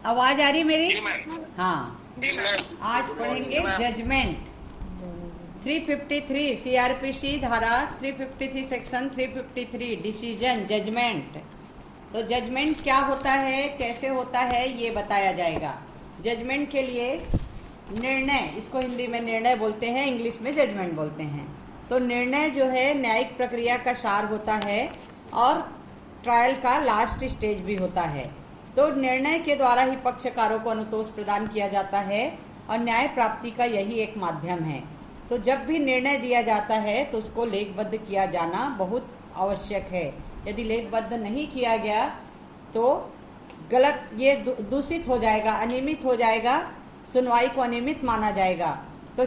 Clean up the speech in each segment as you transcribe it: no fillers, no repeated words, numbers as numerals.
आवाज आ रही मेरी? जी मैम। हाँ, जी मैम। आज पढ़ेंगे जजमेंट। 353 सीआरपीसी धारा 353 सेक्शन 353 डिसीजन जजमेंट। तो जजमेंट क्या होता है, कैसे होता है, ये बताया जाएगा। जजमेंट के लिए निर्णय, इसको हिंदी में निर्णय बोलते हैं, इंग्लिश में जजमेंट बोलते हैं। तो निर्णय जो है न्यायिक प्रक्रिया का सार होता है और ट्रायल का लास्ट स्टेज भी होता है। तो निर्णय के द्वारा ही पक्षकारों को अनुतोष प्रदान किया जाता है और न्याय प्राप्ति का यही एक माध्यम है। तो जब भी निर्णय दिया जाता है तो उसको लेखबद्ध किया जाना बहुत आवश्यक है। यदि लेखबद्ध नहीं किया गया तो गलत, ये दूषित हो जाएगा, अनियमित हो जाएगा, सुनवाई को अनियमित माना जाएगा। तो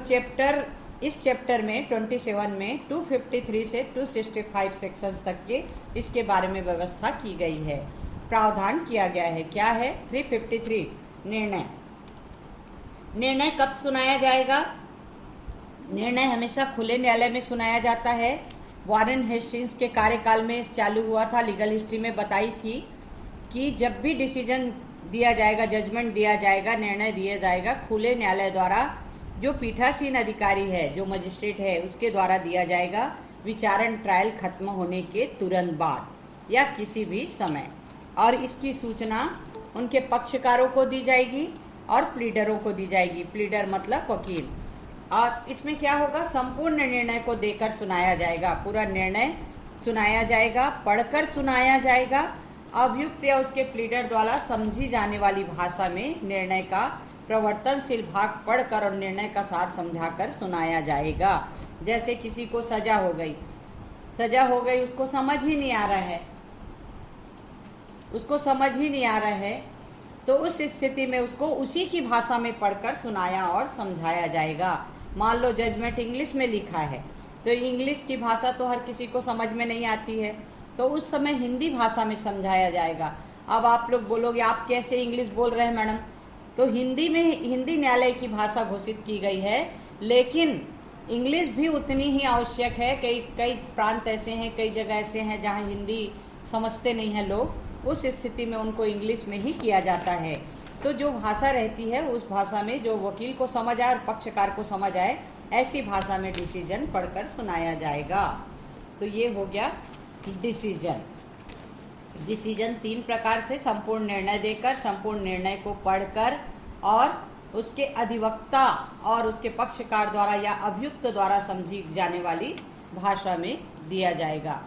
इस चैप्टर में 27 में 253 से 265 सेक्शंस तक के इसके बारे में व्यवस्था की गई है, प्रावधान किया गया है। क्या है? 353 निर्णय। निर्णय कब सुनाया जाएगा? निर्णय हमेशा खुले न्यायालय में सुनाया जाता है। वारेन हेस्टिंग्स के कार्यकाल में चालू हुआ था, लीगल हिस्ट्री में बताई थी कि जब भी डिसीजन दिया जाएगा, जजमेंट दिया जाएगा, निर्णय दिया जाएगा, खुले न्यायालय द्वारा, जो पीठासीन अधिकारी है, जो मजिस्ट्रेट है, उसके द्वारा दिया जाएगा, विचारण ट्रायल खत्म होने के तुरंत बाद या किसी भी समय। और इसकी सूचना उनके पक्षकारों को दी जाएगी और प्लीडरों को दी जाएगी। प्लीडर मतलब वकील। और इसमें क्या होगा? संपूर्ण निर्णय को देकर सुनाया जाएगा, पूरा निर्णय सुनाया जाएगा, पढ़कर सुनाया जाएगा। अभियुक्त या उसके प्लीडर द्वारा समझी जाने वाली भाषा में निर्णय का प्रवर्तनशील भाग पढ़कर और निर्णय का सार समझाकर सुनाया जाएगा। जैसे किसी को सजा हो गई, उसको समझ ही नहीं आ रहा है, तो उस स्थिति में उसको उसी की भाषा में पढ़कर सुनाया और समझाया जाएगा। मान लो जजमेंट इंग्लिश में लिखा है, तो इंग्लिश की भाषा तो हर किसी को समझ में नहीं आती है, तो उस समय हिंदी भाषा में समझाया जाएगा। अब आप लोग बोलोगे आप कैसे इंग्लिश बोल रहे हैं मैडम? तो हिंदी में, हिंदी न्यायालय की भाषा घोषित की गई है, लेकिन इंग्लिश भी उतनी ही आवश्यक है। कई प्रांत ऐसे हैं, कई जगह ऐसे हैं जहाँ हिंदी समझते नहीं हैं लोग, उस स्थिति में उनको इंग्लिश में ही किया जाता है। तो जो भाषा रहती है उस भाषा में जो वकील को समझ आए और पक्षकार को समझ आए, ऐसी भाषा में डिसीजन पढ़कर सुनाया जाएगा। तो ये हो गया डिसीजन। डिसीजन 3 प्रकार से: संपूर्ण निर्णय देकर, संपूर्ण निर्णय को पढ़कर और उसके अधिवक्ता और उसके पक्षकार द्वारा या अभियुक्त द्वारा समझी जाने वाली भाषा में दिया जाएगा।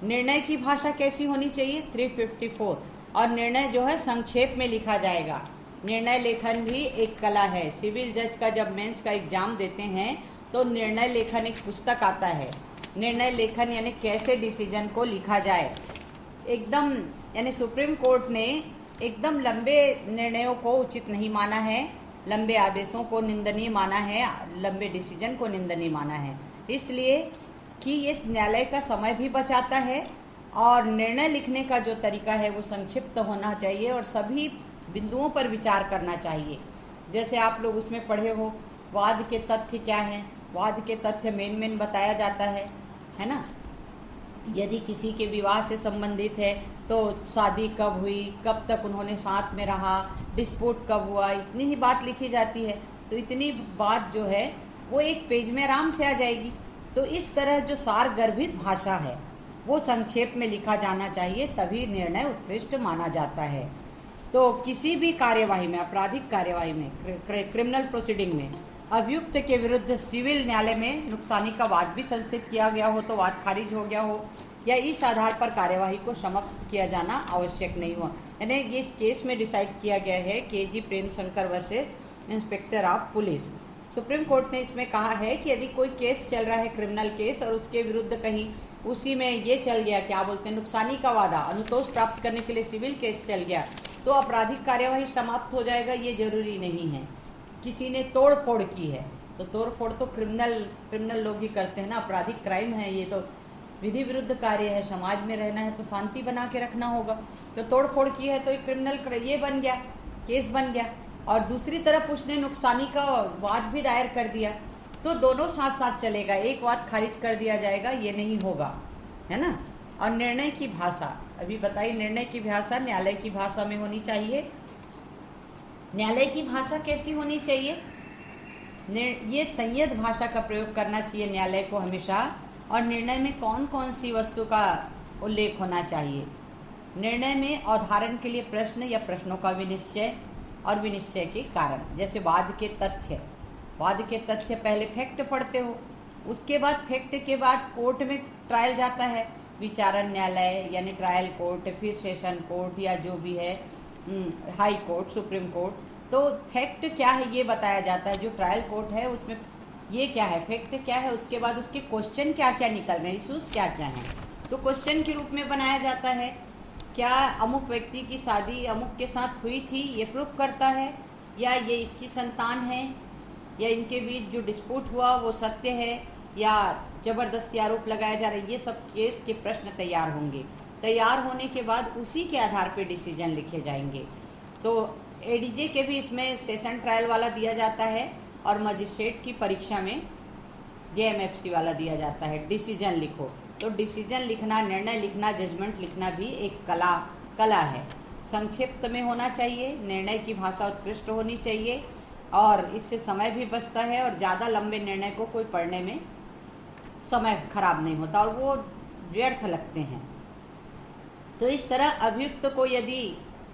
निर्णय की भाषा कैसी होनी चाहिए? 354। और निर्णय जो है संक्षेप में लिखा जाएगा। निर्णय लेखन भी एक कला है। सिविल जज का जब मेंस का एग्जाम देते हैं तो निर्णय लेखन एक पुस्तक आता है। निर्णय लेखन यानी कैसे डिसीजन को लिखा जाए। एकदम, यानी सुप्रीम कोर्ट ने एकदम लंबे निर्णयों को उचित नहीं माना है, लंबे आदेशों को निंदनीय माना है, लंबे डिसीजन को निंदनीय माना है, इसलिए कि ये न्यायालय का समय भी बचाता है और निर्णय लिखने का जो तरीका है वो संक्षिप्त होना चाहिए और सभी बिंदुओं पर विचार करना चाहिए। जैसे आप लोग उसमें पढ़े हो, वाद के तथ्य क्या हैं, वाद के तथ्य मेन बताया जाता है ना। यदि किसी के विवाह से संबंधित है तो शादी कब हुई, कब तक उन्होंने साथ में रहा, डिस्प्यूट कब हुआ, इतनी ही बात लिखी जाती है। तो इतनी बात जो है वो एक पेज में आराम से आ जाएगी। तो इस तरह जो सार गर्भित भाषा है वो संक्षेप में लिखा जाना चाहिए, तभी निर्णय उत्कृष्ट माना जाता है। तो किसी भी कार्यवाही में, आपराधिक कार्यवाही में, क्रिमिनल प्रोसीडिंग में अभियुक्त के विरुद्ध सिविल न्यायालय में नुकसानी का वाद भी संस्थित किया गया हो तो वाद खारिज हो गया हो या इस आधार पर कार्यवाही को समाप्त किया जाना आवश्यक नहीं हुआ। यानी इस केस में डिसाइड किया गया है KG Prem Shankar versus inspector of police. Supreme court ने इसमें कहा है कि यदि कोई केस चल रहा है, क्रिमिनल केस, और उसके विरुद्ध कहीं उसी में ये चल गया, क्या बोलते हैं, नुकसानी का वादा, अनुतोष प्राप्त करने के लिए सिविल केस चल गया, तो आपराधिक कार्यवाही समाप्त हो जाएगा, ये जरूरी नहीं है। किसी ने तोड़ फोड़ की है तो तोड़ फोड़ तो क्रिमिनल लोग ही करते हैं ना, आपराधिक क्राइम है, ये तो विधि विरुद्ध कार्य है। समाज में रहना है तो शांति बना के रखना होगा। तो तोड़ फोड़ की है तो एक क्रिमिनल ये बन गया, केस बन गया। और दूसरी तरफ उसने नुकसानी का वाद भी दायर कर दिया, तो दोनों साथ साथ चलेगा, एक वाद खारिज कर दिया जाएगा, ये नहीं होगा, है ना। और निर्णय की भाषा अभी बताई, निर्णय की भाषा न्यायालय की भाषा में होनी चाहिए। न्यायालय की भाषा कैसी होनी चाहिए? ये संयत भाषा का प्रयोग करना चाहिए न्यायालय को हमेशा। और निर्णय में कौन कौन सी वस्तु का उल्लेख होना चाहिए? निर्णय में अवधारण के लिए प्रश्न या प्रश्नों का विनिश्चय और विनिश्चय के कारण। जैसे वाद के तथ्य, वाद के तथ्य पहले फैक्ट पढ़ते हो, उसके बाद फैक्ट के बाद कोर्ट में ट्रायल जाता है, विचारण न्यायालय यानी ट्रायल कोर्ट, फिर सेशन कोर्ट या जो भी है हाई कोर्ट, सुप्रीम कोर्ट। तो फैक्ट क्या है ये बताया जाता है, जो ट्रायल कोर्ट है उसमें ये क्या है, फैक्ट क्या है, उसके बाद उसके क्वेश्चन क्या क्या निकल रहे हैं, इशूज़ क्या क्या हैं। तो क्वेश्चन के रूप में बनाया जाता है, क्या अमुक व्यक्ति की शादी अमुक के साथ हुई थी, ये प्रूफ करता है, या ये इसकी संतान है, या इनके बीच जो डिस्प्यूट हुआ वो सत्य है, या ज़बरदस्ती आरोप लगाया जा रहा है। ये सब केस के प्रश्न तैयार होंगे। तैयार होने के बाद उसी के आधार पे डिसीजन लिखे जाएंगे। तो एडीजे के भी इसमें सेशन ट्रायल वाला दिया जाता है, और मजिस्ट्रेट की परीक्षा में जेएमएफसी वाला दिया जाता है, डिसीजन लिखो। तो डिसीजन लिखना, निर्णय लिखना, जजमेंट लिखना भी एक कला है। संक्षिप्त में होना चाहिए, निर्णय की भाषा उत्कृष्ट होनी चाहिए, और इससे समय भी बचता है, और ज़्यादा लंबे निर्णय को कोई पढ़ने में समय खराब नहीं होता और वो व्यर्थ लगते हैं। तो इस तरह अभियुक्त को यदि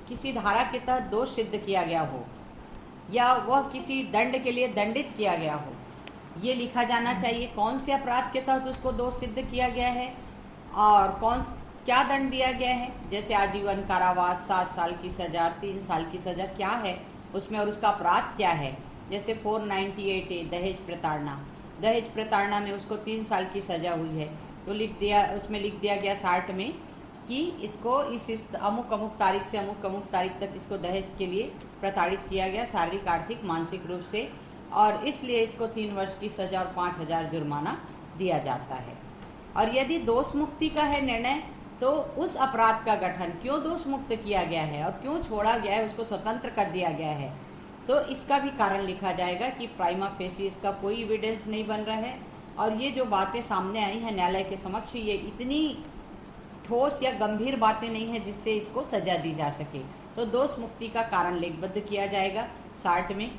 किसी धारा के तहत दोष सिद्ध किया गया हो, या वह किसी दंड के लिए दंडित किया गया हो, ये लिखा जाना चाहिए कौन से अपराध के तहत उसको दोष सिद्ध किया गया है और क्या दंड दिया गया है। जैसे आजीवन कारावास, 7 साल की सज़ा, 3 साल की सज़ा क्या है उसमें, और उसका अपराध क्या है। जैसे 498A दहेज प्रताड़ना, दहेज प्रताड़ना में उसको 3 साल की सज़ा हुई है, तो उसमें लिख दिया गया 60 में कि इसको इस अमुक अमुक तारीख से अमुक अमुक तारीख तक इसको दहेज के लिए प्रताड़ित किया गया, शारीरिक, आर्थिक, मानसिक रूप से, और इसलिए इसको 3 वर्ष की सज़ा और 5,000 जुर्माना दिया जाता है। और यदि दोष मुक्ति का है निर्णय, तो उस अपराध का गठन, क्यों दोष मुक्त किया गया है और क्यों छोड़ा गया है, उसको स्वतंत्र कर दिया गया है, तो इसका भी कारण लिखा जाएगा कि प्राइमा फेसी इसका कोई एविडेंस नहीं बन रहा है, और ये जो बातें सामने आई हैं न्यायालय के समक्ष, ये इतनी ठोस या गंभीर बातें नहीं है जिससे इसको सजा दी जा सके। तो दोष मुक्ति का कारण लेखबद्ध किया जाएगा 60 में।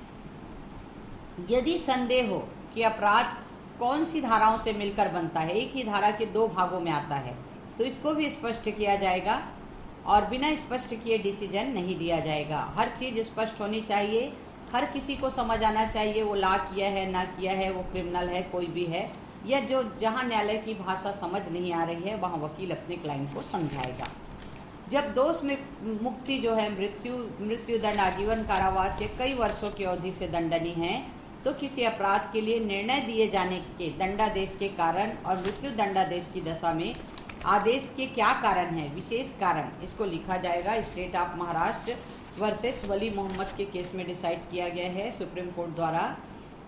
यदि संदेह हो कि अपराध कौन सी धाराओं से मिलकर बनता है, एक ही धारा के 2 भागों में आता है, तो इसको भी स्पष्ट किया जाएगा, और बिना स्पष्ट किए डिसीजन नहीं दिया जाएगा। हर चीज़ स्पष्ट होनी चाहिए, हर किसी को समझ आना चाहिए वो ला किया है ना किया है, वो क्रिमिनल है कोई भी है, या जो जहाँ न्यायालय की भाषा समझ नहीं आ रही है वहाँ वकील अपने क्लाइंट को समझाएगा। जब दोष में मुक्ति जो है मृत्युदंड, आजीवन कारावास या कई वर्षों की अवधि से दंडनीय है, तो किसी अपराध के लिए निर्णय दिए जाने के दंडादेश के कारण और मृत्यु दंडादेश की दशा में आदेश के क्या कारण है, विशेष कारण, इसको लिखा जाएगा। स्टेट ऑफ महाराष्ट्र वर्सेस वली मोहम्मद के केस में डिसाइड किया गया है सुप्रीम कोर्ट द्वारा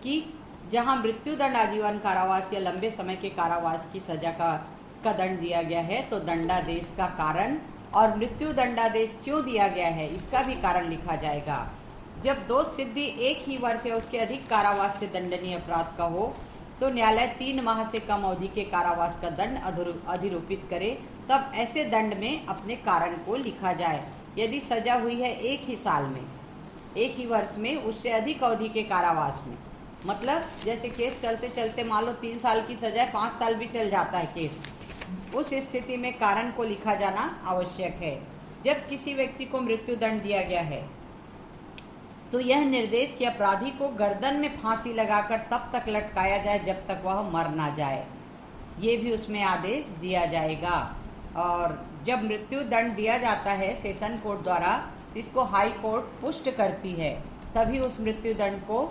कि जहां मृत्युदंड, आजीवन कारावास या लंबे समय के कारावास की सजा का दंड दिया गया है, तो दंडादेश का कारण और मृत्यु दंडादेश क्यों दिया गया है इसका भी कारण लिखा जाएगा। जब दोष सिद्धि 1 ही वर्ष या उसके अधिक कारावास से दंडनीय अपराध का हो, तो न्यायालय 3 माह से कम अवधि के कारावास का दंड अधिरोपित करे, तब ऐसे दंड में अपने कारण को लिखा जाए। यदि सजा हुई है 1 ही साल में, 1 ही वर्ष में, उससे अधिक अवधि के कारावास में, मतलब जैसे केस चलते चलते मान लो 3 साल की सजा, 5 साल भी चल जाता है केस, उस स्थिति में कारण को लिखा जाना आवश्यक है। जब किसी व्यक्ति को मृत्यु दंड दिया गया है, तो यह निर्देश कि अपराधी को गर्दन में फांसी लगाकर तब तक लटकाया जाए जब तक वह मर ना जाए, ये भी उसमें आदेश दिया जाएगा। और जब मृत्यु दंड दिया जाता है सेशन कोर्ट द्वारा, तो इसको हाई कोर्ट पुष्ट करती है, तभी उस मृत्यु दंड को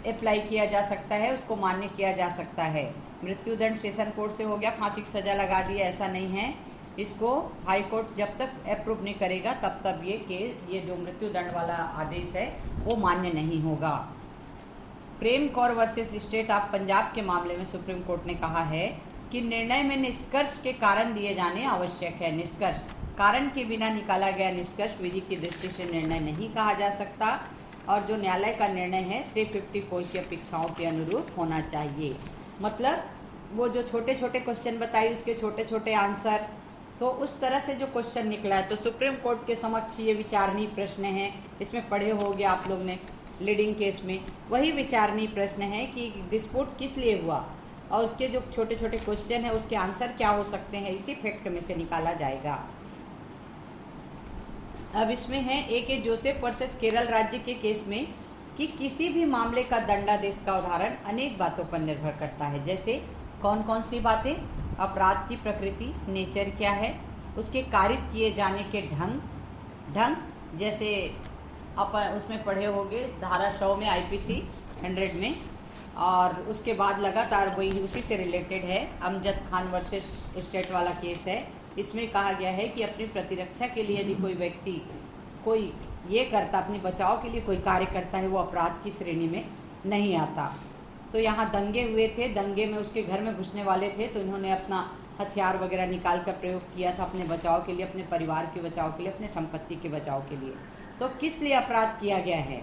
अप्लाई किया जा सकता है, उसको मान्य किया जा सकता है। मृत्यु दंड सेशन कोर्ट से हो गया, फांसी की सज़ा लगा दी, ऐसा नहीं है। इसको हाई कोर्ट जब तक अप्रूव नहीं करेगा तब तक ये जो मृत्यु दंड वाला आदेश है वो मान्य नहीं होगा। Prem Kaur versus state of Punjab के मामले में सुप्रीम कोर्ट ने कहा है कि निर्णय में निष्कर्ष के कारण दिए जाने आवश्यक है। निष्कर्ष, कारण के बिना निकाला गया निष्कर्ष विधि की दृष्टि से निर्णय नहीं कहा जा सकता, और जो न्यायालय का निर्णय है 350 कोश की अपेक्षाओं के अनुरूप होना चाहिए। मतलब वो जो छोटे छोटे क्वेश्चन बताई उसके छोटे छोटे आंसर, तो उस तरह से जो क्वेश्चन निकला है, तो सुप्रीम कोर्ट के समक्ष ये विचारणीय प्रश्न है। इसमें पढ़े होंगे आप लोग ने लीडिंग केस में, वही विचारणीय प्रश्न है कि डिस्प्यूट किस लिए हुआ और उसके जो छोटे छोटे क्वेश्चन है उसके आंसर क्या हो सकते हैं, इसी फैक्ट में से निकाला जाएगा। अब इसमें है A.K. जोसेफ वर्सेस केरल राज्य के केस में कि किसी भी मामले का दंडादेश का उदाहरण अनेक बातों पर निर्भर करता है। जैसे कौन कौन सी बातें? अपराध की प्रकृति, नेचर क्या है, उसके कारित किए जाने के ढंग जैसे उसमें पढ़े होंगे धारा 100 में, IPC 100 में, और उसके बाद लगातार वही उसी से रिलेटेड है अमजद खान वर्सेस स्टेट वाला केस है। इसमें कहा गया है कि अपनी प्रतिरक्षा के लिए यदि कोई व्यक्ति कोई ये करता, अपने बचाव के लिए कोई कार्य करता है, वो अपराध की श्रेणी में नहीं आता। तो यहाँ दंगे हुए थे, दंगे में उसके घर में घुसने वाले थे, तो इन्होंने अपना हथियार वगैरह निकाल कर प्रयोग किया था अपने बचाव के लिए, अपने परिवार के बचाव के लिए, अपने संपत्ति के बचाव के लिए। तो किस लिए अपराध किया गया है?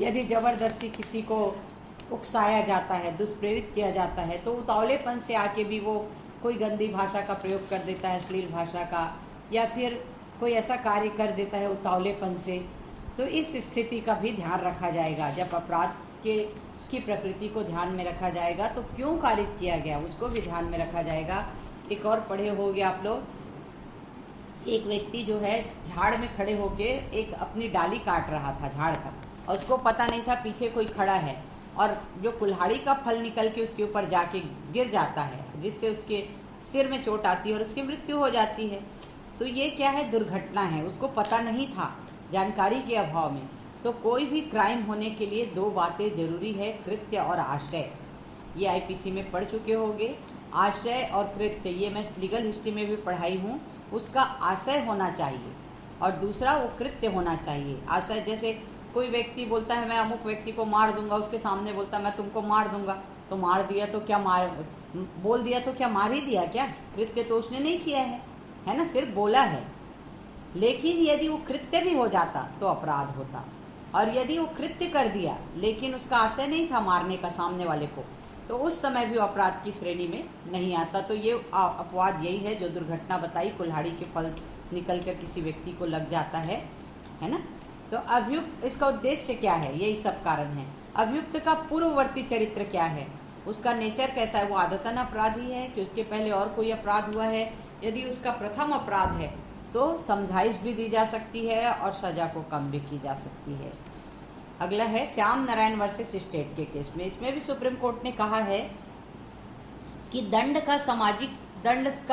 यदि ज़बरदस्ती किसी को उकसाया जाता है, दुष्प्रेरित किया जाता है, तो उतावलेपन से आके भी वो कोई गंदी भाषा का प्रयोग कर देता है, अश्लील भाषा का, या फिर कोई ऐसा कार्य कर देता है उतावलेपन से, तो इस स्थिति का भी ध्यान रखा जाएगा। जब अपराध की प्रकृति को ध्यान में रखा जाएगा तो क्यों कारित किया गया उसको भी ध्यान में रखा जाएगा। एक और पढ़े होंगे आप लोग, एक व्यक्ति जो है झाड़ में खड़े होके एक अपनी डाली काट रहा था झाड़ का, और उसको पता नहीं था पीछे कोई खड़ा है, और जो कुल्हाड़ी का फल निकल के उसके ऊपर जाके गिर जाता है, जिससे उसके सिर में चोट आती है और उसकी मृत्यु हो जाती है। तो ये क्या है? दुर्घटना है, उसको पता नहीं था जानकारी के अभाव में। तो कोई भी क्राइम होने के लिए दो बातें जरूरी है, कृत्य और आशय। ये IPC में पढ़ चुके होंगे। आशय और कृत्य, ये मैं लीगल हिस्ट्री में भी पढ़ाई हूँ। उसका आशय होना चाहिए और दूसरा वो कृत्य होना चाहिए। आशय जैसे कोई व्यक्ति बोलता है मैं अमुक व्यक्ति को मार दूंगा, उसके सामने बोलता है मैं तुमको मार दूंगा, तो मार दिया तो क्या बोल दिया तो क्या मार ही दिया क्या? कृत्य तो उसने नहीं किया है ना, सिर्फ बोला है। लेकिन यदि वो कृत्य भी हो जाता तो अपराध होता, और यदि वो कृत्य कर दिया लेकिन उसका आशय नहीं था मारने का सामने वाले को, तो उस समय भी अपराध की श्रेणी में नहीं आता। तो ये अपवाद यही है जो दुर्घटना बताई, कुल्हाड़ी के फल निकल कर किसी व्यक्ति को लग जाता है ना। तो अभियुक्त, इसका उद्देश्य क्या है? यही सब कारण है। अभियुक्त का पूर्ववर्ती चरित्र क्या है, उसका नेचर कैसा है, वो आदतन अपराधी है कि उसके पहले और कोई अपराध हुआ है। यदि उसका प्रथम अपराध है तो समझाइश भी दी जा सकती है और सजा को कम भी की जा सकती है। अगला है श्याम नारायण वर्सेस स्टेट के केस में। इसमें भी सुप्रीम कोर्ट ने कहा है कि दंड का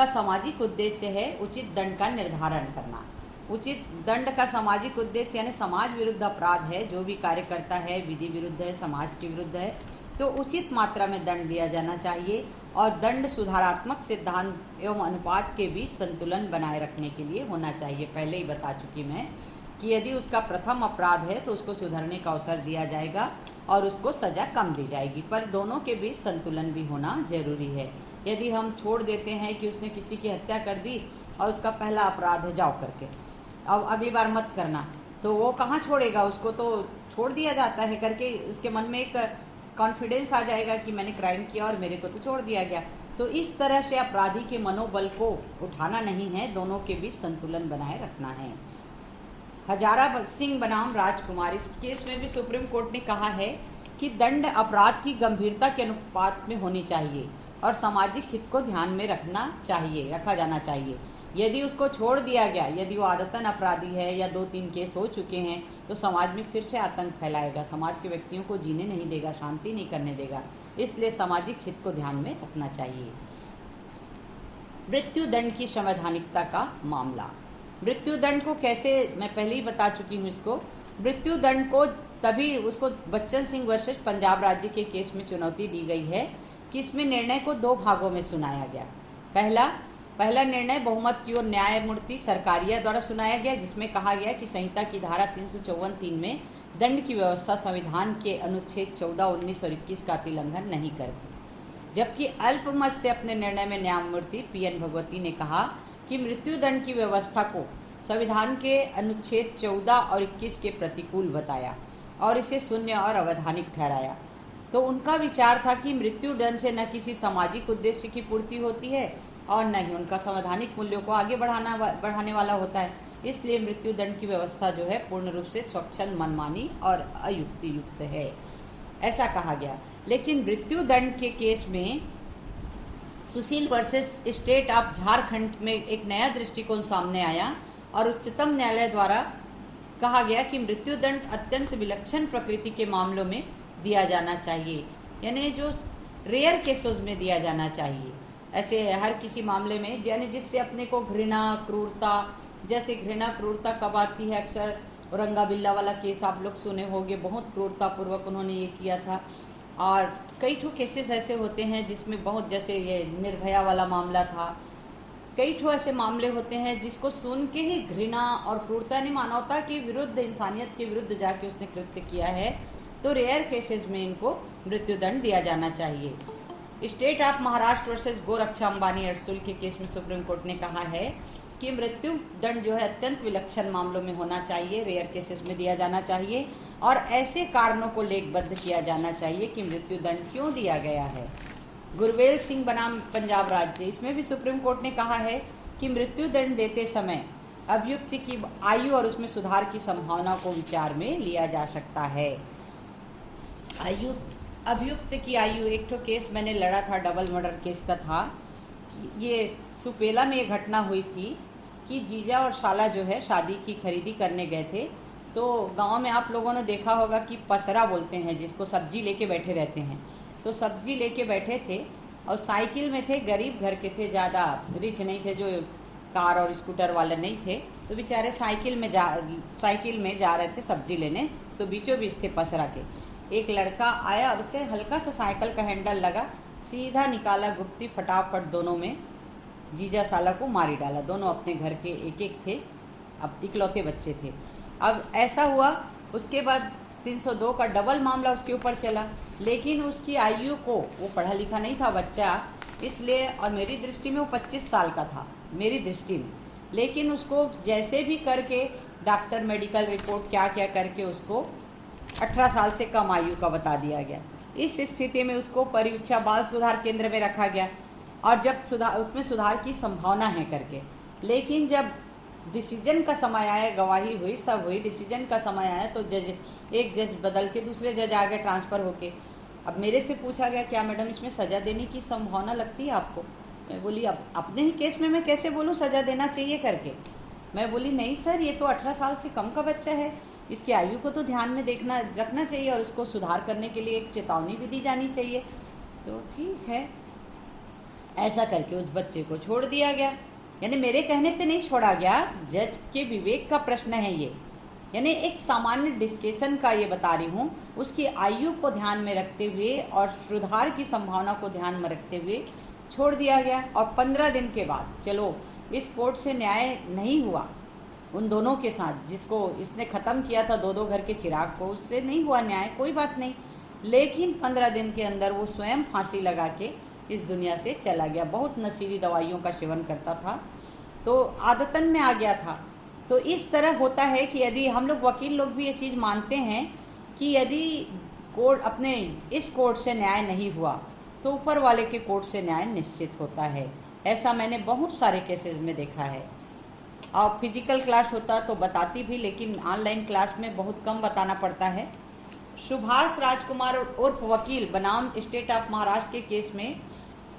सामाजिक उद्देश्य है उचित दंड का निर्धारण करना। उचित दंड का सामाजिक उद्देश्य यानी समाज विरुद्ध अपराध है, जो भी कार्य करता है विधि विरुद्ध है, समाज के विरुद्ध है, तो उचित मात्रा में दंड दिया जाना चाहिए। और दंड सुधारात्मक सिद्धांत एवं अनुपात के बीच संतुलन बनाए रखने के लिए होना चाहिए। पहले ही बता चुकी मैं कि यदि उसका प्रथम अपराध है तो उसको सुधरने का अवसर दिया जाएगा और उसको सजा कम दी जाएगी, पर दोनों के बीच संतुलन भी होना जरूरी है। यदि हम छोड़ देते हैं कि उसने किसी की हत्या कर दी और उसका पहला अपराध है जाओ करके, अब अगली बार मत करना, तो वो कहाँ छोड़ेगा, उसको तो छोड़ दिया जाता है करके उसके मन में एक कॉन्फिडेंस आ जाएगा कि मैंने क्राइम किया और मेरे को तो छोड़ दिया गया। तो इस तरह से अपराधी के मनोबल को उठाना नहीं है, दोनों के बीच संतुलन बनाए रखना है। हजारा सिंह बनाम राजकुमार, इस केस में भी सुप्रीम कोर्ट ने कहा है कि दंड अपराध की गंभीरता के अनुपात में होनी चाहिए और सामाजिक हित को ध्यान में रखा जाना चाहिए। यदि उसको छोड़ दिया गया, यदि वो आदतन अपराधी है या 2-3 केस हो चुके हैं, तो समाज में फिर से आतंक फैलाएगा, समाज के व्यक्तियों को जीने नहीं देगा, शांति नहीं करने देगा। इसलिए सामाजिक हित को ध्यान में रखना चाहिए। मृत्यु दंड की संवैधानिकता का मामला। मृत्यु दंड को कैसे, मैं पहले ही बता चुकी हूँ इसको। मृत्यु दंड को तभी उसको बच्चन सिंह वर्सेस पंजाब राज्य के केस में चुनौती दी गई है कि इसमें निर्णय को 2 भागों में सुनाया गया। पहला निर्णय बहुमत की ओर न्यायमूर्ति सरकारिया द्वारा सुनाया गया, जिसमें कहा गया कि संहिता की धारा 354(3) में दंड की व्यवस्था संविधान के अनुच्छेद 14, 19 और 21 का उल्लंघन नहीं करती। जबकि अल्पमत से अपने निर्णय में न्यायमूर्ति PN भगवती ने कहा कि मृत्यु दंड की व्यवस्था को संविधान के अनुच्छेद 14 और 21 के प्रतिकूल बताया और इसे शून्य और अवैधानिक ठहराया। तो उनका विचार था कि मृत्यु दंड से न किसी सामाजिक उद्देश्य की पूर्ति होती है, और न ही उनका संवैधानिक मूल्यों को आगे बढ़ाने वाला होता है। इसलिए मृत्यु दंड की व्यवस्था जो है पूर्ण रूप से स्वच्छंद, मनमानी और अयुक्तियुक्त है, ऐसा कहा गया। लेकिन मृत्यु दंड के केस में सुशील वर्सेस स्टेट ऑफ झारखंड में एक नया दृष्टिकोण सामने आया और उच्चतम न्यायालय द्वारा कहा गया कि मृत्यु दंड अत्यंत विलक्षण प्रकृति के मामलों में दिया जाना चाहिए, यानी जो रेयर केसेस में दिया जाना चाहिए। ऐसे हर किसी मामले में, यानी जिससे अपने को घृणा, क्रूरता, जैसे घृणा क्रूरता कब आती है, अक्सर औरंगाबिल्ला वाला केस आप लोग सुने होंगे, बहुत क्रूरतापूर्वक उन्होंने ये किया था। और कई ठो केसेस ऐसे होते हैं जिसमें बहुत, जैसे ये निर्भया वाला मामला था, कई ठो ऐसे मामले होते हैं जिसको सुन के ही घृणा और क्रूरता, यानी मानवता के विरुद्ध, इंसानियत के विरुद्ध जाके उसने कृत्य किया है, तो रेयर केसेस में इनको मृत्युदंड दिया जाना चाहिए। State of Maharashtra versus Goraksha Ambani Adsul के केस में सुप्रीम कोर्ट ने कहा है कि मृत्यु दंड जो है अत्यंत विलक्षण मामलों में होना चाहिए, रेयर केसेस में दिया जाना चाहिए और ऐसे कारणों को लेखबद्ध किया जाना चाहिए कि मृत्यु दंड क्यों दिया गया है। गुरवेल सिंह बनाम पंजाब राज्य, इसमें भी सुप्रीम कोर्ट ने कहा है कि मृत्यु दंड देते समय अभियुक्त की आयु और उसमें सुधार की संभावना को विचार में लिया जा सकता है। अभियुक्त की आयु, एक तो केस मैंने लड़ा था, डबल मर्डर केस का था। ये सुपेला में ये घटना हुई थी कि जीजा और शाला जो है शादी की खरीदी करने गए थे, तो गांव में आप लोगों ने देखा होगा कि पसरा बोलते हैं जिसको, सब्जी लेके बैठे रहते हैं। तो सब्जी लेके बैठे थे और साइकिल में थे, गरीब घर के थे, ज़्यादा रिच नहीं थे, जो कार और स्कूटर वाले नहीं थे, तो बेचारे साइकिल में जा रहे थे सब्जी लेने। तो बीचों बीच थे पसरा के, एक लड़का आया और उसे हल्का सा साइकिल का हैंडल लगा, सीधा निकाला गुप्ती, फटाफट दोनों में जीजा साला को मारी डाला। दोनों अपने घर के एक एक थे, अब इकलौते बच्चे थे। अब ऐसा हुआ, उसके बाद 302 का डबल मामला उसके ऊपर चला, लेकिन उसकी आयु को, वो पढ़ा लिखा नहीं था बच्चा, इसलिए, और मेरी दृष्टि में वो 25 साल का था मेरी दृष्टि में, लेकिन उसको जैसे भी करके डॉक्टर मेडिकल रिपोर्ट क्या क्या करके उसको 18 साल से कम आयु का बता दिया गया। इस स्थिति में उसको परिवीक्षा बाल सुधार केंद्र में रखा गया और जब उसमें सुधार की संभावना है करके, लेकिन जब डिसीजन का समय आया, गवाही हुई, सब हुई, डिसीजन का समय आया, तो एक जज बदल के दूसरे जज आ गए ट्रांसफ़र होके। अब मेरे से पूछा गया, क्या मैडम इसमें सज़ा देने की संभावना लगती है आपको? मैं बोली, अब अपने ही केस में मैं कैसे बोलूँ सज़ा देना चाहिए करके। मैं बोली, नहीं सर, ये तो 18 साल से कम का बच्चा है, इसकी आयु को तो ध्यान में रखना चाहिए और उसको सुधार करने के लिए एक चेतावनी भी दी जानी चाहिए। तो ठीक है, ऐसा करके उस बच्चे को छोड़ दिया गया। यानी मेरे कहने पे नहीं छोड़ा गया, जज के विवेक का प्रश्न है ये, यानी एक सामान्य डिस्कशन का ये बता रही हूँ। उसकी आयु को ध्यान में रखते हुए और सुधार की संभावना को ध्यान में रखते हुए छोड़ दिया गया। और 15 दिन के बाद, चलो इस कोर्ट से न्याय नहीं हुआ उन दोनों के साथ, जिसको इसने ख़त्म किया था 2-2 घर के चिराग को, उससे नहीं हुआ न्याय, कोई बात नहीं, लेकिन 15 दिन के अंदर वो स्वयं फांसी लगा के इस दुनिया से चला गया। बहुत नशीली दवाइयों का सेवन करता था, तो आदतन में आ गया था। तो इस तरह होता है कि यदि हम लोग वकील लोग भी ये चीज़ मानते हैं कि यदि कोर्ट अपने इस कोर्ट से न्याय नहीं हुआ तो ऊपर वाले के कोर्ट से न्याय निश्चित होता है। ऐसा मैंने बहुत सारे केसेस में देखा है। और फिजिकल क्लास होता तो बताती भी, लेकिन ऑनलाइन क्लास में बहुत कम बताना पड़ता है। सुभाष राजकुमार उर्फ वकील बनाम स्टेट ऑफ महाराष्ट्र के केस में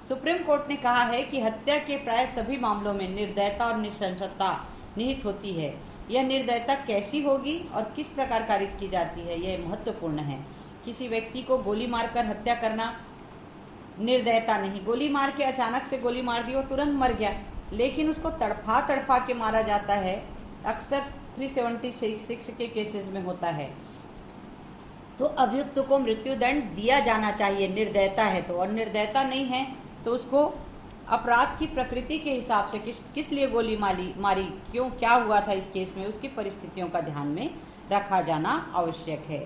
सुप्रीम कोर्ट ने कहा है कि हत्या के प्राय सभी मामलों में निर्दयता और निशंसता निहित होती है। यह निर्दयता कैसी होगी और किस प्रकार कारित की जाती है, यह महत्वपूर्ण है। किसी व्यक्ति को गोली मारकर हत्या करना निर्दयता नहीं, गोली मार के अचानक से गोली मार दी और तुरंत मर गया, लेकिन उसको तड़फा के मारा जाता है, अक्सर 376 के केसेस में होता है। तो अभियुक्त को मृत्युदंड दिया जाना चाहिए, निर्दयता है तो, और निर्दयता नहीं है तो उसको अपराध की प्रकृति के हिसाब से किस लिए गोली मारी, क्यों, क्या हुआ था इस केस में, उसकी परिस्थितियों का ध्यान में रखा जाना आवश्यक है।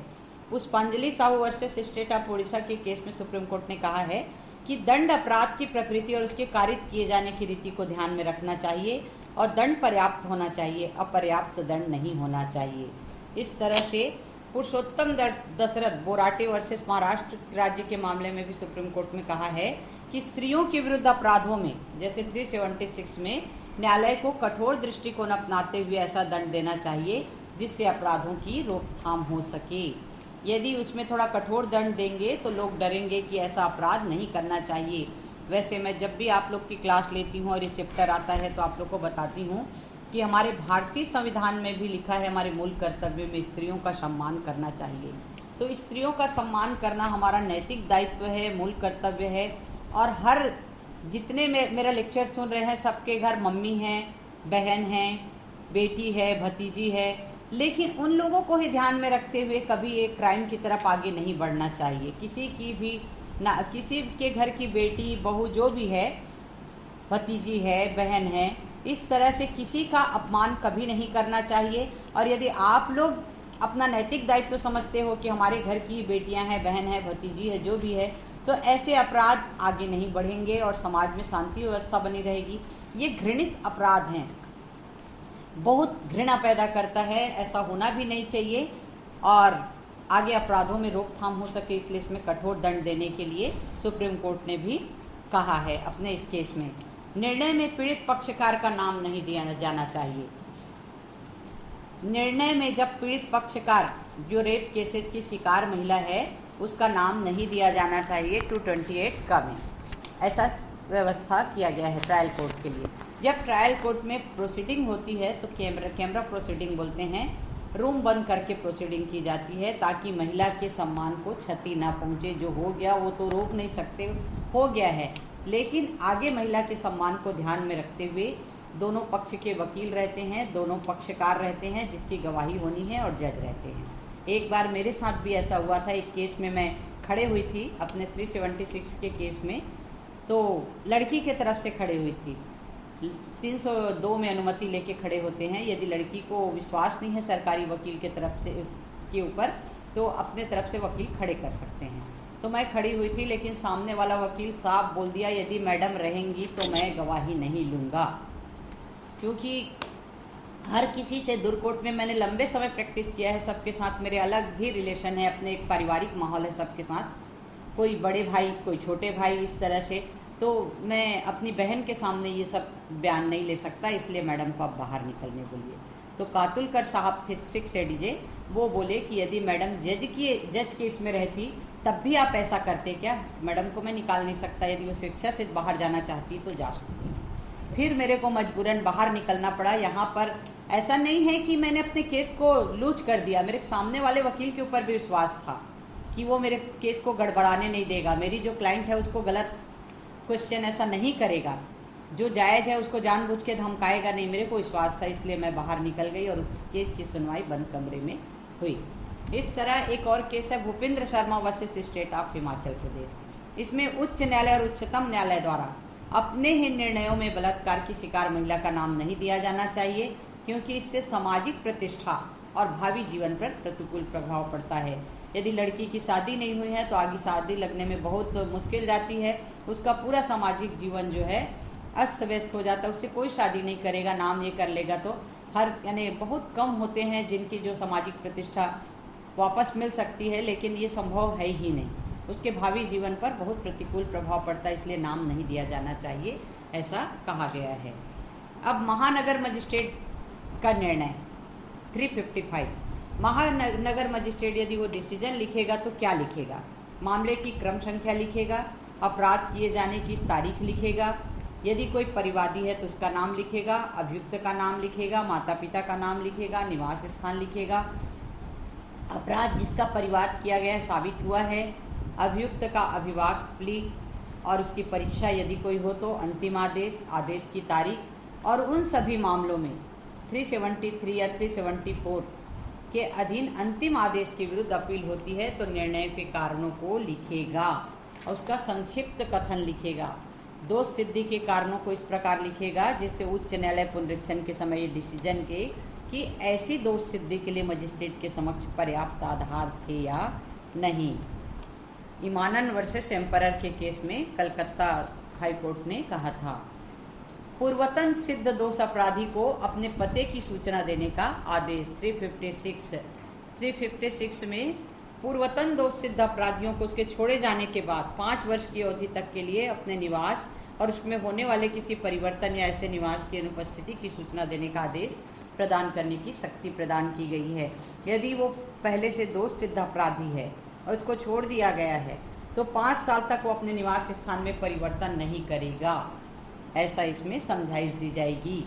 पुष्पांजलि Sahu versus state of Orissa के केस में सुप्रीम कोर्ट ने कहा है कि दंड अपराध की प्रकृति और उसके कारित किए जाने की रीति को ध्यान में रखना चाहिए और दंड पर्याप्त होना चाहिए, अपर्याप्त दंड नहीं होना चाहिए। इस तरह से पुरुषोत्तम दशरथ बोराटे वर्सेस महाराष्ट्र राज्य के मामले में भी सुप्रीम कोर्ट में कहा है कि स्त्रियों के विरुद्ध अपराधों में जैसे 376 में न्यायालय को कठोर दृष्टिकोण अपनाते हुए ऐसा दंड देना चाहिए जिससे अपराधों की रोकथाम हो सके। यदि उसमें थोड़ा कठोर दंड देंगे तो लोग डरेंगे कि ऐसा अपराध नहीं करना चाहिए। वैसे मैं जब भी आप लोग की क्लास लेती हूँ और ये चैप्टर आता है तो आप लोग को बताती हूँ कि हमारे भारतीय संविधान में भी लिखा है, हमारे मूल कर्तव्य में स्त्रियों का सम्मान करना चाहिए। तो स्त्रियों का सम्मान करना हमारा नैतिक दायित्व है, मूल कर्तव्य है। और हर जितने मेरा लेक्चर सुन रहे हैं सबके घर मम्मी हैं, बहन हैं, बेटी है, भतीजी है, लेकिन उन लोगों को ही ध्यान में रखते हुए कभी एक क्राइम की तरफ आगे नहीं बढ़ना चाहिए। किसी की भी ना, किसी के घर की बेटी, बहू जो भी है, भतीजी है, बहन है, इस तरह से किसी का अपमान कभी नहीं करना चाहिए। और यदि आप लोग अपना नैतिक दायित्व समझते हो कि हमारे घर की बेटियां हैं, बहन है, भतीजी है, जो भी है, तो ऐसे अपराध आगे नहीं बढ़ेंगे और समाज में शांति व्यवस्था बनी रहेगी। ये घृणित अपराध हैं, बहुत घृणा पैदा करता है, ऐसा होना भी नहीं चाहिए और आगे अपराधों में रोकथाम हो सके इसलिए इसमें कठोर दंड देने के लिए सुप्रीम कोर्ट ने भी कहा है अपने इस केस में। निर्णय में पीड़ित पक्षकार का नाम नहीं दिया जाना चाहिए। निर्णय में जब पीड़ित पक्षकार जो रेप केसेस की शिकार महिला है उसका नाम नहीं दिया जाना चाहिए 228 का में ऐसा व्यवस्था किया गया है ट्रायल कोर्ट के लिए। जब ट्रायल कोर्ट में प्रोसीडिंग होती है तो कैमरा प्रोसीडिंग बोलते हैं, रूम बंद करके प्रोसीडिंग की जाती है ताकि महिला के सम्मान को क्षति ना पहुंचे। जो हो गया वो तो रोक नहीं सकते, हो गया है, लेकिन आगे महिला के सम्मान को ध्यान में रखते हुए दोनों पक्ष के वकील रहते हैं, दोनों पक्षकार रहते हैं जिसकी गवाही होनी है और जज रहते हैं। एक बार मेरे साथ भी ऐसा हुआ था, एक केस में मैं खड़े हुई थी अपने 376 के केस में, तो लड़की के तरफ से खड़े हुई थी। 302 में अनुमति लेके खड़े होते हैं, यदि लड़की को विश्वास नहीं है सरकारी वकील के तरफ से के ऊपर तो अपने तरफ से वकील खड़े कर सकते हैं। तो मैं खड़ी हुई थी, लेकिन सामने वाला वकील साहब बोल दिया यदि मैडम रहेंगी तो मैं गवाही नहीं लूँगा, क्योंकि हर किसी से दुर्कोर्ट में मैंने लंबे समय प्रैक्टिस किया है, सबके साथ मेरे अलग ही रिलेशन है, अपने एक पारिवारिक माहौल है सबके साथ, कोई बड़े भाई कोई छोटे भाई, इस तरह से। तो मैं अपनी बहन के सामने ये सब बयान नहीं ले सकता, इसलिए मैडम को आप बाहर निकलने बोलिए। तो कातुलकर साहब थे 6 एडीजे, वो बोले कि यदि मैडम जज के इसमें रहती तब भी आप ऐसा करते क्या? मैडम को मैं निकाल नहीं सकता, यदि वो स्वेच्छा से बाहर जाना चाहती तो जा सकती। फिर मेरे को मजबूरन बाहर निकलना पड़ा। यहाँ पर ऐसा नहीं है कि मैंने अपने केस को लूज कर दिया, मेरे सामने वाले वकील के ऊपर भी विश्वास था कि वो मेरे केस को गड़बड़ाने नहीं देगा, मेरी जो क्लाइंट है उसको गलत क्वेश्चन ऐसा नहीं करेगा, जो जायज़ है उसको जानबूझ के धमकाएगा नहीं, मेरे को विश्वास था, इसलिए मैं बाहर निकल गई और उस केस की सुनवाई बंद कमरे में हुई। इस तरह एक और केस है Bhupendra Sharma versus state of Himachal Pradesh. इसमें उच्च न्यायालय और उच्चतम न्यायालय द्वारा अपने ही निर्णयों में बलात्कार की शिकार महिला का नाम नहीं दिया जाना चाहिए, क्योंकि इससे सामाजिक प्रतिष्ठा और भावी जीवन पर प्रतिकूल प्रभाव पड़ता है। यदि लड़की की शादी नहीं हुई है तो आगे शादी लगने में बहुत मुश्किल जाती है, उसका पूरा सामाजिक जीवन जो है अस्त व्यस्त हो जाता है, उससे कोई शादी नहीं करेगा, नाम ये कर लेगा तो यानी बहुत कम होते हैं जिनकी जो सामाजिक प्रतिष्ठा वापस मिल सकती है, लेकिन ये संभव है ही नहीं, उसके भावी जीवन पर बहुत प्रतिकूल प्रभाव पड़ता है, इसलिए नाम नहीं दिया जाना चाहिए, ऐसा कहा गया है। अब महानगर मजिस्ट्रेट का निर्णय 355। महानगर मजिस्ट्रेट यदि वो डिसीजन लिखेगा तो क्या लिखेगा? मामले की क्रम संख्या लिखेगा, अपराध किए जाने की तारीख लिखेगा, यदि कोई परिवादी है तो उसका नाम लिखेगा, अभियुक्त का नाम लिखेगा, माता पिता का नाम लिखेगा, निवास स्थान लिखेगा, अपराध जिसका परिवाद किया गया है साबित हुआ है, अभियुक्त का अभिभाषक प्ली और उसकी परीक्षा यदि कोई हो तो अंतिम आदेश, आदेश की तारीख, और उन सभी मामलों में 373 या 374 के अधीन अंतिम आदेश के विरुद्ध अपील होती है तो निर्णय के कारणों को लिखेगा और उसका संक्षिप्त कथन लिखेगा। दोष सिद्धि के कारणों को इस प्रकार लिखेगा जिससे उच्च न्यायालय पुनरीक्षण के समय ये डिसीजन के कि ऐसी दोष सिद्धि के लिए मजिस्ट्रेट के समक्ष पर्याप्त आधार थे या नहीं। इमानन वर्सेस एम्परर के केस में कलकत्ता हाईकोर्ट ने कहा था, पूर्वतन सिद्ध दोष अपराधी को अपने पते की सूचना देने का आदेश 356 356 में पूर्वतन दोष सिद्ध अपराधियों को उसके छोड़े जाने के बाद 5 वर्ष की अवधि तक के लिए अपने निवास और उसमें होने वाले किसी परिवर्तन या ऐसे निवास की अनुपस्थिति की सूचना देने का आदेश प्रदान करने की शक्ति प्रदान की गई है। यदि वो पहले से दोष सिद्ध अपराधी है और उसको छोड़ दिया गया है तो 5 साल तक वो अपने निवास स्थान में परिवर्तन नहीं करेगा, ऐसा इसमें समझाइश दी जाएगी।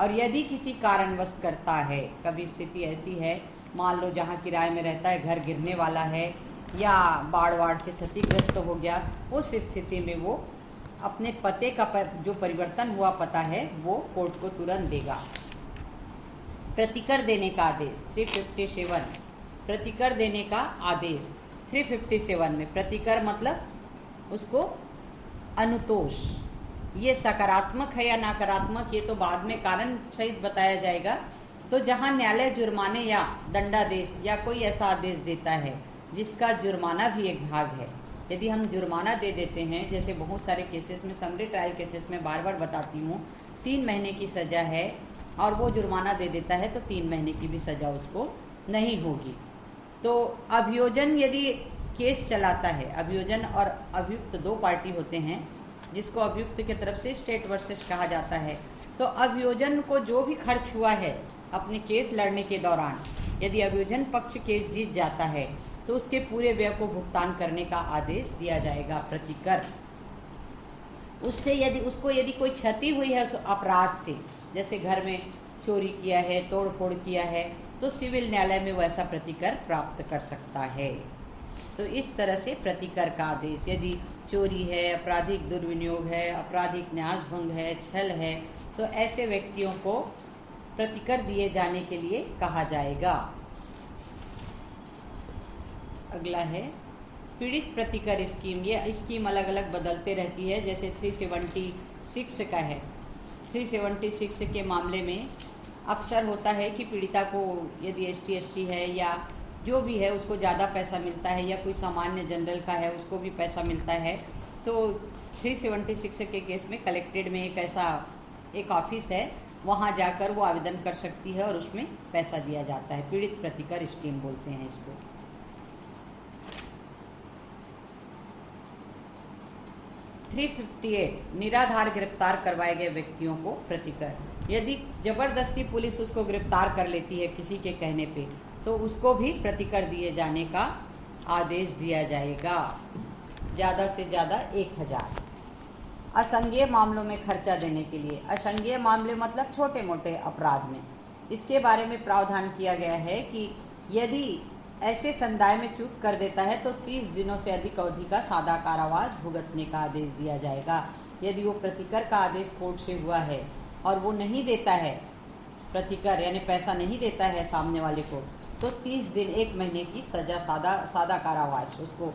और यदि किसी कारणवश करता है, कभी स्थिति ऐसी है, मान लो जहाँ किराए में रहता है घर गिरने वाला है या बाढ़ से क्षतिग्रस्त हो गया, उस स्थिति में वो अपने पते का जो परिवर्तन हुआ पता है वो कोर्ट को तुरंत देगा। प्रतिकर देने का आदेश 357, प्रतिकर देने का आदेश 357 में प्रतिकर मतलब उसको अनुतोष, ये सकारात्मक है या नकारात्मक ये तो बाद में कारण सहित बताया जाएगा। तो जहां न्यायालय जुर्माने या दंडादेश या कोई ऐसा आदेश देता है जिसका जुर्माना भी एक भाग है, यदि हम जुर्माना दे देते हैं, जैसे बहुत सारे केसेस में, समरी ट्रायल केसेस में बार बार बताती हूँ 3 महीने की सज़ा है और वो जुर्माना दे देता है तो 3 महीने की भी सज़ा उसको नहीं होगी। तो अभियोजन यदि केस चलाता है, अभियोजन और अभियुक्त 2 पार्टी होते हैं जिसको अभियुक्त की तरफ से स्टेट वर्सेस कहा जाता है। तो अभियोजन को जो भी खर्च हुआ है अपने केस लड़ने के दौरान, यदि अभियोजन पक्ष केस जीत जाता है तो उसके पूरे व्यय को भुगतान करने का आदेश दिया जाएगा प्रतिकर। उससे यदि कोई क्षति हुई है उस अपराध से, जैसे घर में चोरी किया है, तोड़ फोड़ किया है, तो सिविल न्यायालय में वैसा प्रतिकर प्राप्त कर सकता है। तो इस तरह से प्रतिकर का आदेश, यदि चोरी है, आपराधिक दुर्विनियोग है, आपराधिक न्यासभंग है, छल है, तो ऐसे व्यक्तियों को प्रतिकर दिए जाने के लिए कहा जाएगा। अगला है पीड़ित प्रतिकर स्कीम। ये स्कीम अलग अलग बदलते रहती है, जैसे 376 का है। 376 के मामले में अक्सर होता है कि पीड़िता को यदि ST है या जो भी है उसको ज़्यादा पैसा मिलता है, या कोई सामान्य जनरल का है उसको भी पैसा मिलता है। तो 376 के केस में कलेक्ट्रेट में एक ऑफिस है, वहाँ जाकर वो आवेदन कर सकती है और उसमें पैसा दिया जाता है। पीड़ित प्रतिकर स्कीम बोलते हैं इसको। 358 निराधार गिरफ्तार करवाए गए व्यक्तियों को प्रतिकर। यदि जबरदस्ती पुलिस उसको गिरफ्तार कर लेती है किसी के कहने पे, तो उसको भी प्रतिकर दिए जाने का आदेश दिया जाएगा, ज़्यादा से ज़्यादा 1000। असंज्ञेय मामलों में खर्चा देने के लिए, असंज्ञेय मामले मतलब छोटे मोटे अपराध में, इसके बारे में प्रावधान किया गया है कि यदि ऐसे संदाय में चूक कर देता है तो 30 दिनों से अधिक अवधि का सादा कारावास भुगतने का आदेश दिया जाएगा। यदि वो प्रतिकर का आदेश कोर्ट से हुआ है और वो नहीं देता है प्रतिकर, यानी पैसा नहीं देता है सामने वाले को, तो 30 दिन 1 महीने की सज़ा, सादा कारावास। उसको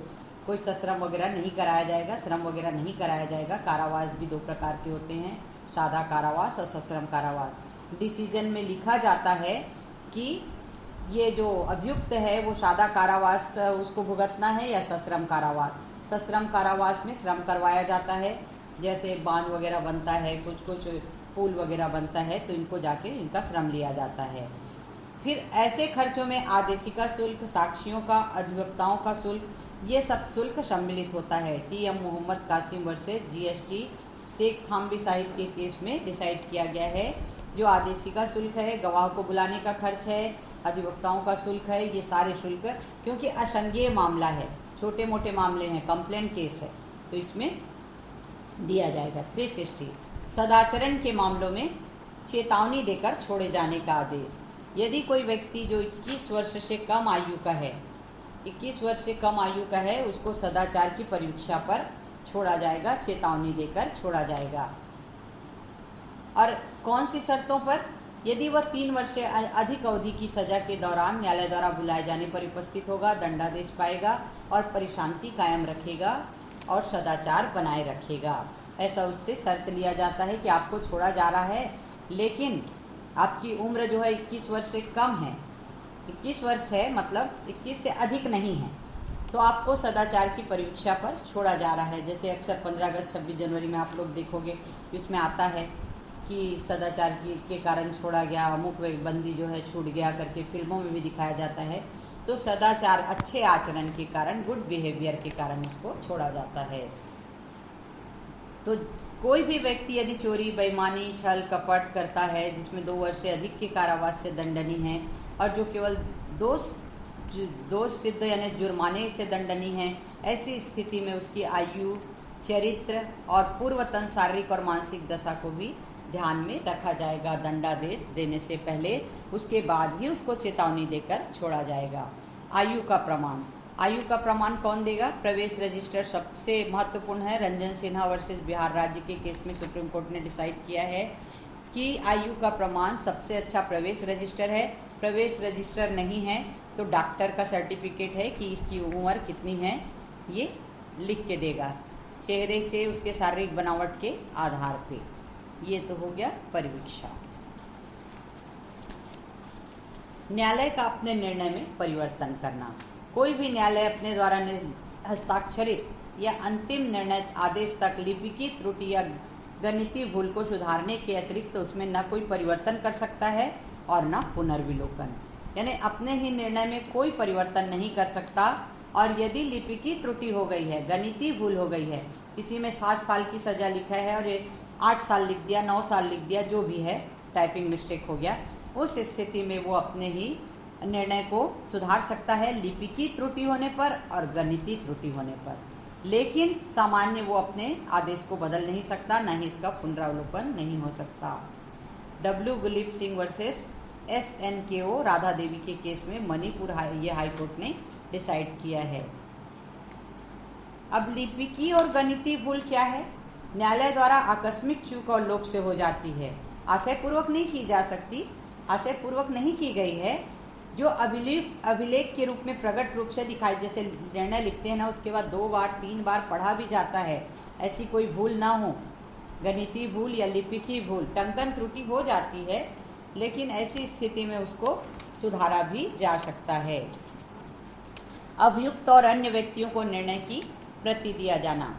कोई सश्रम वगैरह नहीं कराया जाएगा, श्रम वगैरह नहीं कराया जाएगा। कारावास भी 2 प्रकार के होते हैं, सादा कारावास और सश्रम कारावास। डिसीजन में लिखा जाता है कि ये जो अभियुक्त है वो सादा कारावास उसको भुगतना है या सश्रम कारावास। सश्रम कारावास में श्रम करवाया जाता है, जैसे बांध वगैरह बनता है, कुछ पुल वगैरह बनता है, तो इनको जाके इनका श्रम लिया जाता है। फिर ऐसे खर्चों में आदेशिका शुल्क, साक्षियों का, अधिवक्ताओं का शुल्क, ये सब शुल्क सम्मिलित होता है। TM Mohammad Kasim versus GST Sheikh Thambi Sahib के केस में डिसाइड किया गया है। जो आदेशिका शुल्क है, गवाह को बुलाने का खर्च है, अधिवक्ताओं का शुल्क है, ये सारे शुल्क, क्योंकि असंज्ञेय मामला है, छोटे मोटे मामले हैं, कंप्लेंट केस है, तो इसमें दिया जाएगा। 360 सदाचरण के मामलों में चेतावनी देकर छोड़े जाने का आदेश। यदि कोई व्यक्ति जो 21 वर्ष से कम आयु का है, 21 वर्ष से कम आयु का है, उसको सदाचार की परीक्षा पर छोड़ा जाएगा, चेतावनी देकर छोड़ा जाएगा। और कौन सी शर्तों पर? यदि वह 3 वर्ष से अधिक अवधि की सजा के दौरान न्यायालय द्वारा बुलाए जाने पर उपस्थित होगा, दंडादेश पाएगा और परिशांति कायम रखेगा और सदाचार बनाए रखेगा। ऐसा उससे शर्त लिया जाता है कि आपको छोड़ा जा रहा है, लेकिन आपकी उम्र जो है 21 वर्ष से कम है, 21 वर्ष है मतलब 21 से अधिक नहीं है, तो आपको सदाचार की परीक्षा पर छोड़ा जा रहा है। जैसे अक्सर 15 अगस्त 26 जनवरी में आप लोग देखोगे इसमें आता है कि सदाचार के कारण छोड़ा गया, अमुक बंदी जो है छूट गया करके फिल्मों में भी दिखाया जाता है। तो सदाचार, अच्छे आचरण के कारण, गुड बिहेवियर के कारण उसको छोड़ा जाता है। तो कोई भी व्यक्ति यदि चोरी, बेईमानी, छल, कपट करता है जिसमें 2 वर्ष से अधिक के कारावास से दंडनीय है और जो केवल दोष सिद्ध यानी जुर्माने से दंडनीय है, ऐसी स्थिति में उसकी आयु, चरित्र और पूर्वतन शारीरिक और मानसिक दशा को भी ध्यान में रखा जाएगा। दंडादेश देने से पहले, उसके बाद ही उसको चेतावनी देकर छोड़ा जाएगा। आयु का प्रमाण, आयु का प्रमाण कौन देगा? प्रवेश रजिस्टर सबसे महत्वपूर्ण है। रंजन सिन्हा वर्सेस बिहार राज्य के केस में सुप्रीम कोर्ट ने डिसाइड किया है कि आयु का प्रमाण सबसे अच्छा प्रवेश रजिस्टर है। प्रवेश रजिस्टर नहीं है तो डॉक्टर का सर्टिफिकेट है कि इसकी उम्र कितनी है, ये लिख के देगा चेहरे से, उसके शारीरिक बनावट के आधार पे। ये तो हो गया परिवीक्षा। न्यायालय का अपने निर्णय में परिवर्तन करना। कोई भी न्यायालय अपने द्वारा हस्ताक्षरित या अंतिम निर्णय आदेश तक लिपिकीय त्रुटि या गणितीय भूल को सुधारने के अतिरिक्त तो उसमें न कोई परिवर्तन कर सकता है और न पुनर्विलोकन, यानी अपने ही निर्णय में कोई परिवर्तन नहीं कर सकता। और यदि लिपिकीय त्रुटि हो गई है, गणितीय भूल हो गई है, किसी में 7 साल की सज़ा लिखा है और ये 8 साल लिख दिया, 9 साल लिख दिया, जो भी है, टाइपिंग मिस्टेक हो गया, उस स्थिति में वो अपने ही निर्णय को सुधार सकता है लिपिकीय त्रुटि होने पर और गणितीय त्रुटि होने पर। लेकिन सामान्य वो अपने आदेश को बदल नहीं सकता, न ही इसका पुनरावलोकन नहीं हो सकता। W Gulip Singh versus SNKO Radha Devi के केस में मणिपुर हाई कोर्ट ने डिसाइड किया है। अब लिपिकीय और गणितीय भूल क्या है? न्यायालय द्वारा आकस्मिक चूक और लोप से हो जाती है, आशयपूर्वक नहीं की जा सकती, आशयपूर्वक नहीं की गई है, जो अभिलेख के रूप में प्रकट रूप से दिखाई, जैसे निर्णय लिखते हैं ना, उसके बाद 2 बार 3 बार पढ़ा भी जाता है, ऐसी कोई भूल ना हो। गणितीय भूल या लिपिकीय भूल, टंकन त्रुटि हो जाती है, लेकिन ऐसी स्थिति में उसको सुधारा भी जा सकता है। अभियुक्त और अन्य व्यक्तियों को निर्णय की प्रति दिया जाना।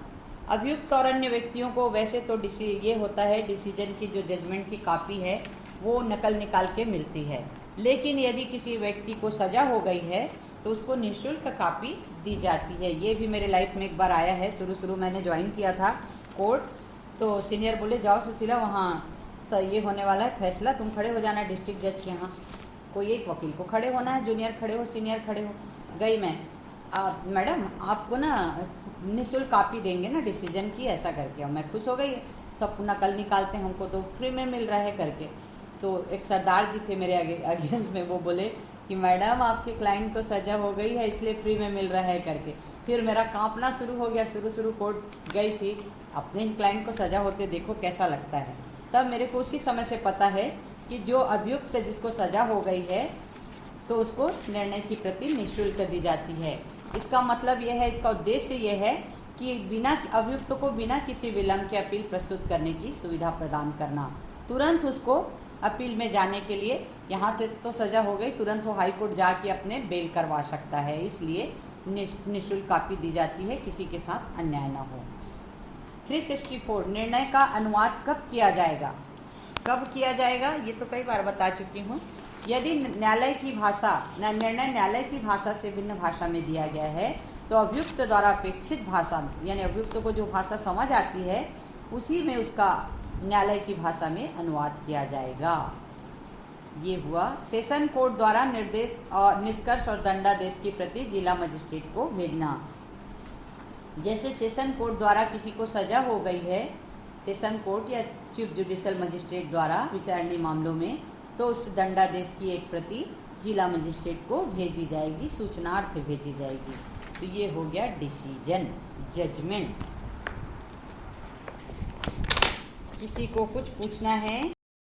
अभियुक्त और अन्य व्यक्तियों को वैसे तो ये होता है, डिसीजन की जो जजमेंट की कॉपी है वो नकल निकाल के मिलती है, लेकिन यदि किसी व्यक्ति को सज़ा हो गई है तो उसको निःशुल्क कॉपी दी जाती है। ये भी मेरे लाइफ में एक बार आया है। शुरू मैंने ज्वाइन किया था कोर्ट, तो सीनियर बोले जाओ सुशीला, वहाँ ये होने वाला है फैसला, तुम खड़े हो जाना डिस्ट्रिक्ट जज के यहाँ, कोई एक वकील को खड़े होना है, जूनियर खड़े हो, सीनियर खड़े हो। गई मैं, मैडम आपको ना निःशुल्क कॉपी देंगे ना डिसीजन की, ऐसा करके। और मैं खुश हो गई, सब नकल निकालते हैं, हमको तो फ्री में मिल रहा है करके। तो एक सरदार जी थे मेरे अगेंस्ट में, वो बोले कि मैडम आपके क्लाइंट को सज़ा हो गई है इसलिए फ्री में मिल रहा है करके। फिर मेरा कांपना शुरू हो गया। शुरू कोर्ट गई थी, अपने ही क्लाइंट को सज़ा होते देखो कैसा लगता है। तब मेरे को उसी समय से पता है कि जो अभियुक्त जिसको सज़ा हो गई है तो उसको निर्णय की प्रति निःशुल्क दी जाती है। इसका मतलब यह है, इसका उद्देश्य यह है कि बिना अभियुक्त को बिना किसी विलंब के अपील प्रस्तुत करने की सुविधा प्रदान करना। तुरंत उसको अपील में जाने के लिए, यहाँ से तो सज़ा हो गई, तुरंत वो हाई कोर्ट जाके अपने बेल करवा सकता है, इसलिए निःशुल्क कॉपी दी जाती है, किसी के साथ अन्याय ना हो। 364 निर्णय का अनुवाद कब किया जाएगा? कब किया जाएगा ये तो कई बार बता चुकी हूँ। यदि न्यायालय की भाषा, निर्णय न्यायालय की भाषा से भिन्न भाषा में दिया गया है तो अभियुक्त द्वारा अपेक्षित भाषा, यानी अभियुक्त को जो भाषा समझ आती है उसी में उसका न्यायालय की भाषा में अनुवाद किया जाएगा। ये हुआ। सेशन कोर्ट द्वारा निर्देश और निष्कर्ष और दंडादेश की प्रति जिला मजिस्ट्रेट को भेजना। जैसे सेशन कोर्ट द्वारा किसी को सज़ा हो गई है, सेशन कोर्ट या चीफ जुडिशियल मजिस्ट्रेट द्वारा विचारणीय मामलों में, तो उस दंडादेश की एक प्रति जिला मजिस्ट्रेट को भेजी जाएगी, सूचनार्थ भेजी जाएगी। तो ये हो गया डिसीजन, जजमेंट। किसी को कुछ पूछना है?